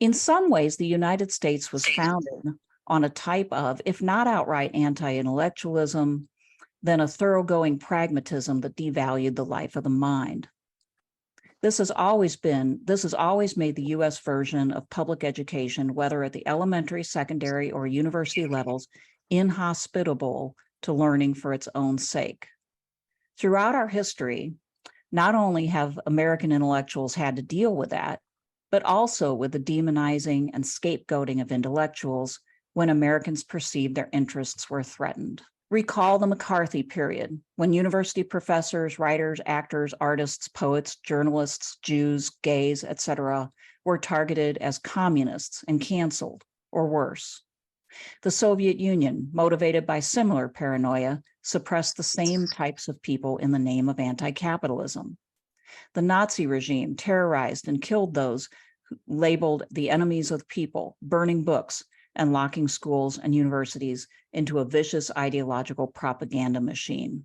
In some ways, the United States was founded on a type of, if not outright anti-intellectualism, then a thoroughgoing pragmatism that devalued the life of the mind. This has always made the US version of public education, whether at the elementary, secondary, or university levels, inhospitable to learning for its own sake. Throughout our history, not only have American intellectuals had to deal with that, but also with the demonizing and scapegoating of intellectuals when Americans perceived their interests were threatened. Recall the McCarthy period, when university professors, writers, actors, artists, poets, journalists, Jews, gays, etc., were targeted as communists and canceled, or worse. The Soviet Union, motivated by similar paranoia, suppressed the same types of people in the name of anti-capitalism. The Nazi regime terrorized and killed those who labeled the enemies of the people, burning books and locking schools and universities into a vicious ideological propaganda machine.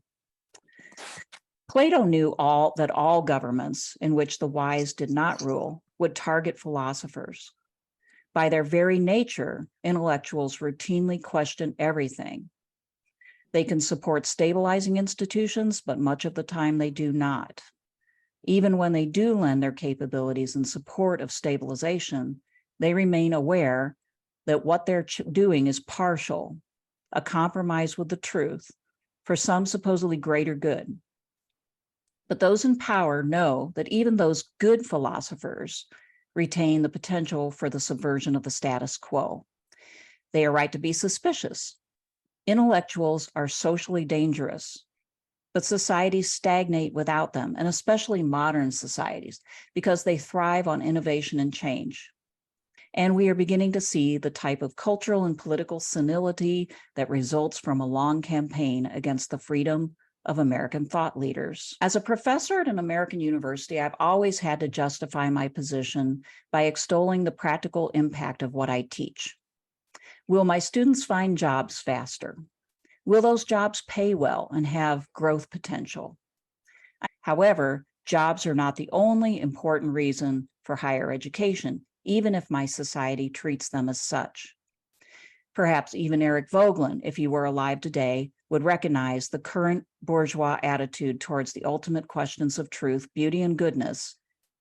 Plato knew that all governments in which the wise did not rule would target philosophers. By their very nature, intellectuals routinely question everything. They can support stabilizing institutions, but much of the time they do not. Even when they do lend their capabilities in support of stabilization, they remain aware that what they're doing is partial, a compromise with the truth for some supposedly greater good. But those in power know that even those good philosophers retain the potential for the subversion of the status quo. They are right to be suspicious. Intellectuals are socially dangerous, but societies stagnate without them, and especially modern societies, because they thrive on innovation and change. And we are beginning to see the type of cultural and political senility that results from a long campaign against the freedom of American thought leaders. As a professor at an American university, I've always had to justify my position by extolling the practical impact of what I teach. Will my students find jobs faster? Will those jobs pay well and have growth potential? However, jobs are not the only important reason for higher education, even if my society treats them as such. Perhaps even Eric Voegelin, if he were alive today, would recognize the current bourgeois attitude towards the ultimate questions of truth, beauty, and goodness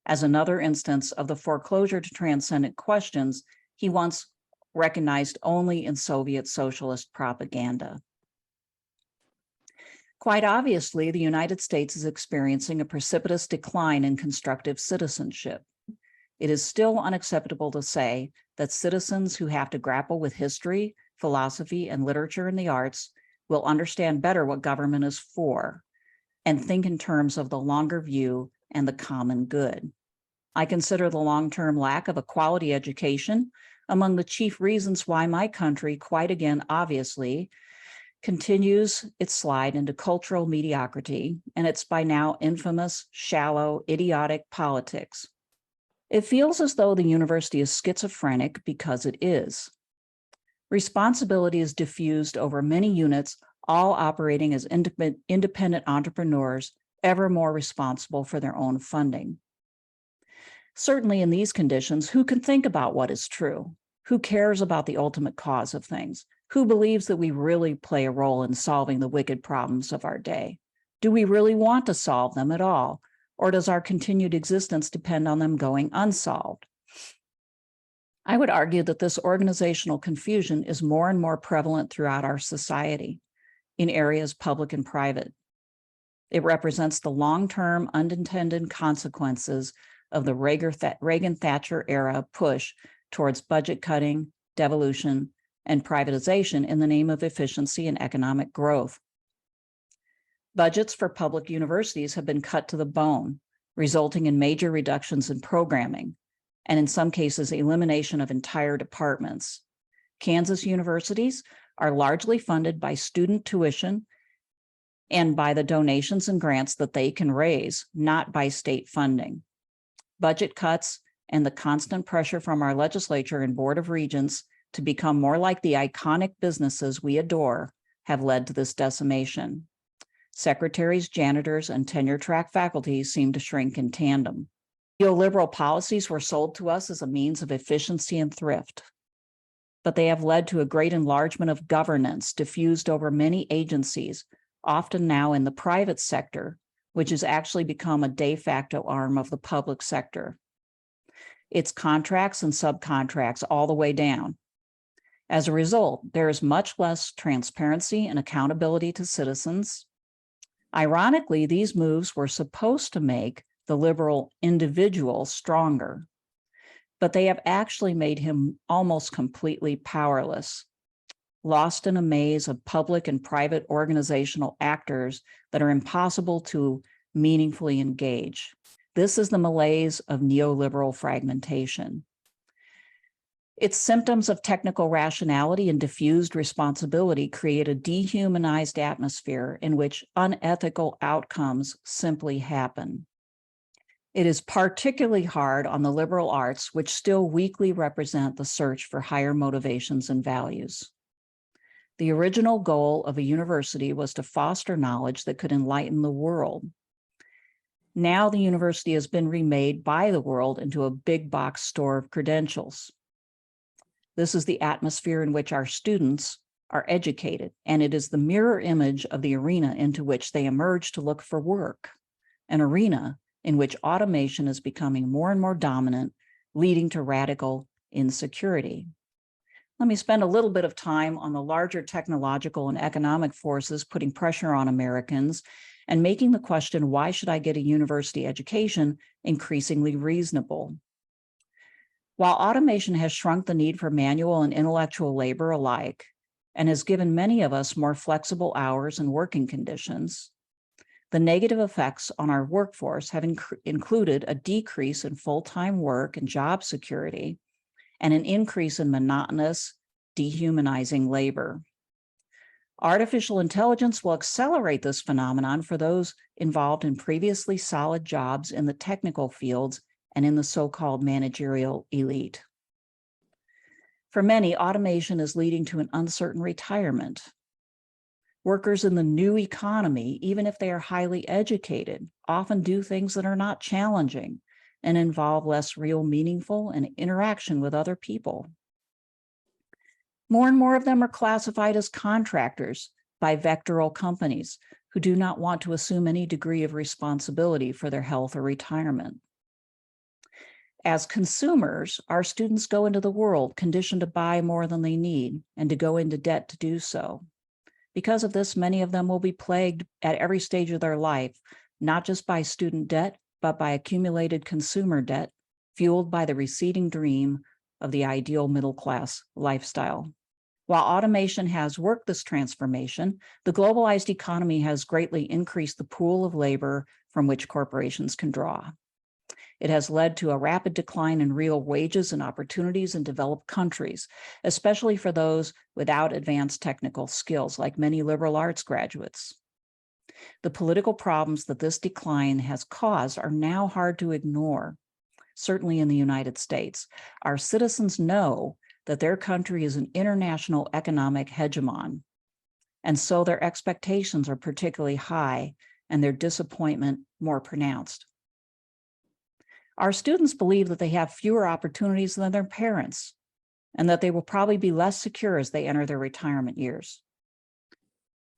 as another instance of the foreclosure to transcendent questions he once recognized only in Soviet socialist propaganda. Quite obviously, the United States is experiencing a precipitous decline in constructive citizenship. It is still unacceptable to say that citizens who have to grapple with history, philosophy, and literature and the arts will understand better what government is for and think in terms of the longer view and the common good. I consider the long-term lack of a quality education among the chief reasons why my country, quite again, obviously, continues its slide into cultural mediocrity and its by now infamous, shallow, idiotic politics. It feels as though the university is schizophrenic because it is. Responsibility is diffused over many units, all operating as independent entrepreneurs, ever more responsible for their own funding. Certainly in these conditions, who can think about what is true? Who cares about the ultimate cause of things? Who believes that we really play a role in solving the wicked problems of our day? Do we really want to solve them at all? Or does our continued existence depend on them going unsolved? I would argue that this organizational confusion is more and more prevalent throughout our society in areas public and private. It represents the long-term unintended consequences of the Reagan-Thatcher era push towards budget cutting, devolution, and privatization in the name of efficiency and economic growth. Budgets for public universities have been cut to the bone, resulting in major reductions in programming, and in some cases, elimination of entire departments. Kansas universities are largely funded by student tuition and by the donations and grants that they can raise, not by state funding. Budget cuts and the constant pressure from our legislature and Board of Regents to become more like the iconic businesses we adore have led to this decimation. Secretaries, janitors, and tenure-track faculty seem to shrink in tandem. Neoliberal policies were sold to us as a means of efficiency and thrift, but they have led to a great enlargement of governance diffused over many agencies, often now in the private sector, which has actually become a de facto arm of the public sector. It's contracts and subcontracts all the way down. As a result, there is much less transparency and accountability to citizens. Ironically, these moves were supposed to make the liberal individual stronger, but they have actually made him almost completely powerless, lost in a maze of public and private organizational actors that are impossible to meaningfully engage. This is the malaise of neoliberal fragmentation. Its symptoms of technical rationality and diffused responsibility create a dehumanized atmosphere in which unethical outcomes simply happen. It is particularly hard on the liberal arts, which still weakly represent the search for higher motivations and values. The original goal of a university was to foster knowledge that could enlighten the world. Now the university has been remade by the world into a big box store of credentials. This is the atmosphere in which our students are educated, and it is the mirror image of the arena into which they emerge to look for work, an arena in which automation is becoming more and more dominant, leading to radical insecurity. Let me spend a little bit of time on the larger technological and economic forces putting pressure on Americans and making the question, why should I get a university education, increasingly reasonable. While automation has shrunk the need for manual and intellectual labor alike, and has given many of us more flexible hours and working conditions, the negative effects on our workforce have included a decrease in full-time work and job security, and an increase in monotonous, dehumanizing labor. Artificial intelligence will accelerate this phenomenon for those involved in previously solid jobs in the technical fields and in the so-called managerial elite. For many, automation is leading to an uncertain retirement. Workers in the new economy, even if they are highly educated, often do things that are not challenging and involve less real meaningful and interaction with other people. More and more of them are classified as contractors by vectoral companies who do not want to assume any degree of responsibility for their health or retirement. As consumers, our students go into the world conditioned to buy more than they need and to go into debt to do so. Because of this, many of them will be plagued at every stage of their life, not just by student debt, but by accumulated consumer debt, fueled by the receding dream of the ideal middle-class lifestyle. While automation has worked this transformation, the globalized economy has greatly increased the pool of labor from which corporations can draw. It has led to a rapid decline in real wages and opportunities in developed countries, especially for those without advanced technical skills, like many liberal arts graduates. The political problems that this decline has caused are now hard to ignore. Certainly in the United States, our citizens know that their country is an international economic hegemon, and so their expectations are particularly high and their disappointment more pronounced. Our students believe that they have fewer opportunities than their parents, and that they will probably be less secure as they enter their retirement years.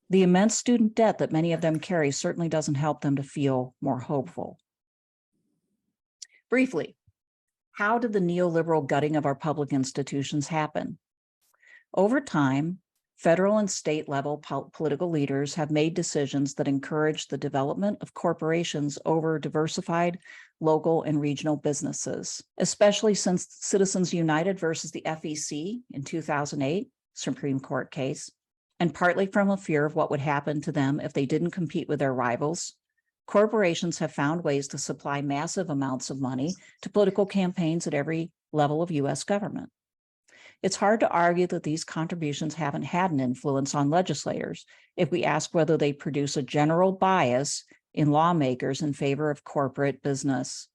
The immense student debt that many of them carry certainly doesn't help them to feel more hopeful. Briefly, how did the neoliberal gutting of our public institutions happen? Over time, federal and state level political leaders have made decisions that encourage the development of corporations over diversified local and regional businesses, especially since Citizens United versus the FEC in 2008 Supreme Court case, and partly from a fear of what would happen to them if they didn't compete with their rivals. Corporations have found ways to supply massive amounts of money to political campaigns at every level of U.S. government. It's hard to argue that these contributions haven't had an influence on legislators if we ask whether they produce a general bias in lawmakers in favor of corporate business.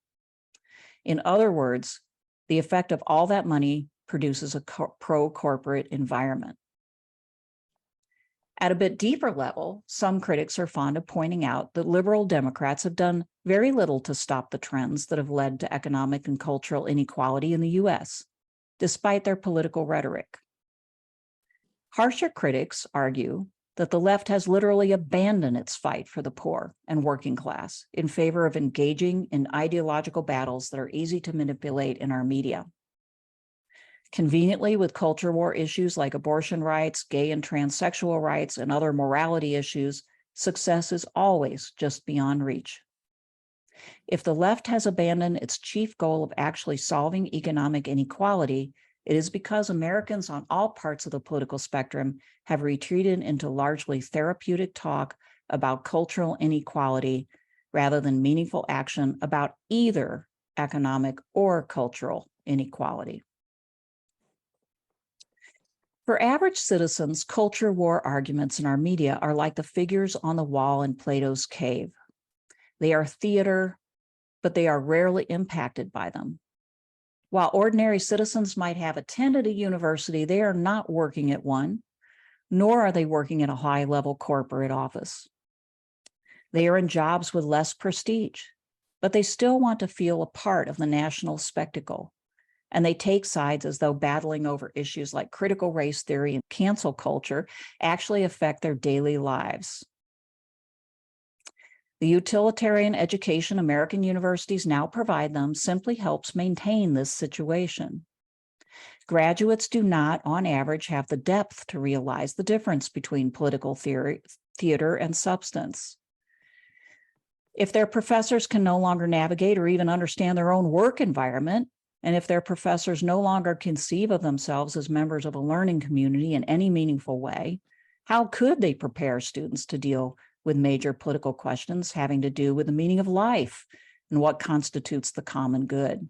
In other words, the effect of all that money produces a pro-corporate environment. At a bit deeper level, some critics are fond of pointing out that liberal Democrats have done very little to stop the trends that have led to economic and cultural inequality in the US, despite their political rhetoric. Harsher critics argue that the left has literally abandoned its fight for the poor and working class in favor of engaging in ideological battles that are easy to manipulate in our media. Conveniently, with culture war issues like abortion rights, gay and transsexual rights, and other morality issues, success is always just beyond reach. If the left has abandoned its chief goal of actually solving economic inequality, it is because Americans on all parts of the political spectrum have retreated into largely therapeutic talk about cultural inequality rather than meaningful action about either economic or cultural inequality. For average citizens, culture war arguments in our media are like the figures on the wall in Plato's cave. They are theater, but they are rarely impacted by them. While ordinary citizens might have attended a university, they are not working at one, nor are they working at a high-level corporate office. They are in jobs with less prestige, but they still want to feel a part of the national spectacle, and they take sides as though battling over issues like critical race theory and cancel culture actually affect their daily lives. The utilitarian education American universities now provide them simply helps maintain this situation. Graduates do not, on average, have the depth to realize the difference between political theater and substance. If their professors can no longer navigate or even understand their own work environment, and if their professors no longer conceive of themselves as members of a learning community in any meaningful way, how could they prepare students to deal with major political questions having to do with the meaning of life and what constitutes the common good?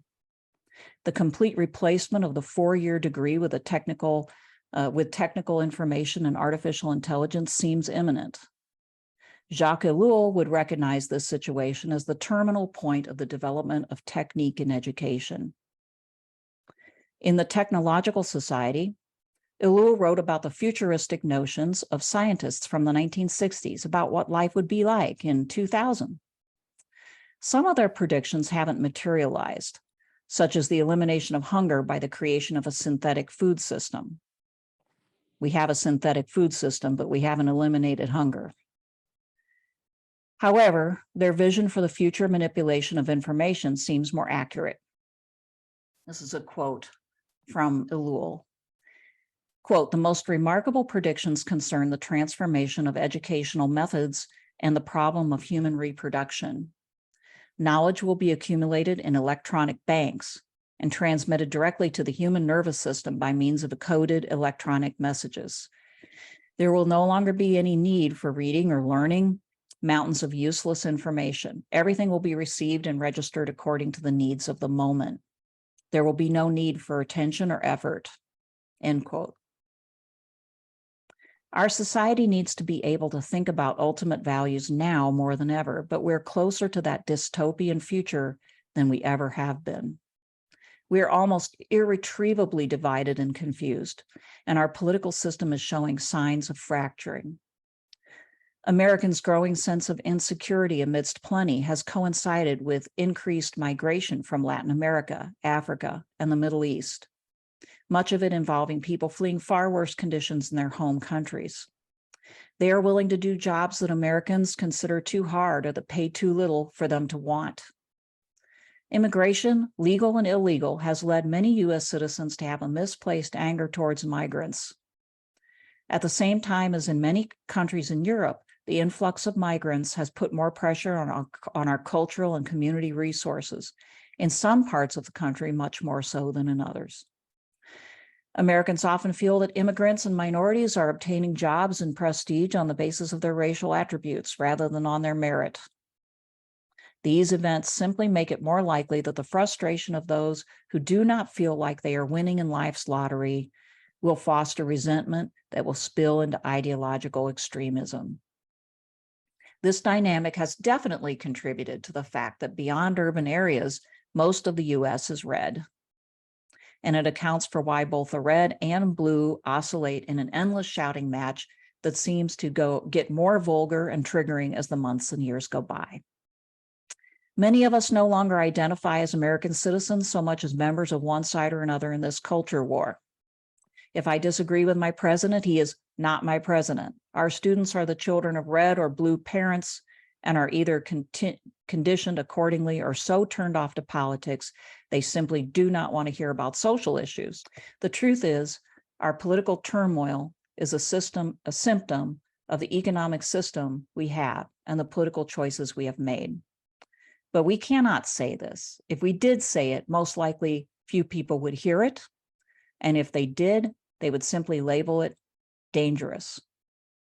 The complete replacement of the four-year degree with technical information and artificial intelligence seems imminent. Jacques Ellul would recognize this situation as the terminal point of the development of technique in education. In the Technological Society, Ellul wrote about the futuristic notions of scientists from the 1960s about what life would be like in 2000. Some of their predictions haven't materialized, such as the elimination of hunger by the creation of a synthetic food system. We have a synthetic food system, but we haven't eliminated hunger. However, their vision for the future manipulation of information seems more accurate. This is a quote from Ellul. Quote, "The most remarkable predictions concern the transformation of educational methods and the problem of human reproduction. Knowledge will be accumulated in electronic banks and transmitted directly to the human nervous system by means of coded electronic messages. There will no longer be any need for reading or learning mountains of useless information. Everything will be received and registered according to the needs of the moment. There will be no need for attention or effort." End quote. Our society needs to be able to think about ultimate values now more than ever, but we're closer to that dystopian future than we ever have been. We are almost irretrievably divided and confused, and our political system is showing signs of fracturing. Americans' growing sense of insecurity amidst plenty has coincided with increased migration from Latin America, Africa, and the Middle East, much of it involving people fleeing far worse conditions in their home countries. They are willing to do jobs that Americans consider too hard or that pay too little for them to want. Immigration, legal and illegal, has led many U.S. citizens to have a misplaced anger towards migrants. At the same time as in many countries in Europe, the influx of migrants has put more pressure on our cultural and community resources, in some parts of the country much more so than in others. Americans often feel that immigrants and minorities are obtaining jobs and prestige on the basis of their racial attributes rather than on their merit. These events simply make it more likely that the frustration of those who do not feel like they are winning in life's lottery will foster resentment that will spill into ideological extremism. This dynamic has definitely contributed to the fact that beyond urban areas, most of the U.S. is red. And it accounts for why both the red and blue oscillate in an endless shouting match that seems to get more vulgar and triggering as the months and years go by. Many of us no longer identify as American citizens so much as members of one side or another in this culture war. If I disagree with my president, he is not my president. Our students are the children of red or blue parents and are either conditioned accordingly or so turned off to politics, they simply do not want to hear about social issues. The truth is, our political turmoil is a symptom of the economic system we have and the political choices we have made. But we cannot say this. If we did say it, most likely few people would hear it. And if they did, they would simply label it dangerous.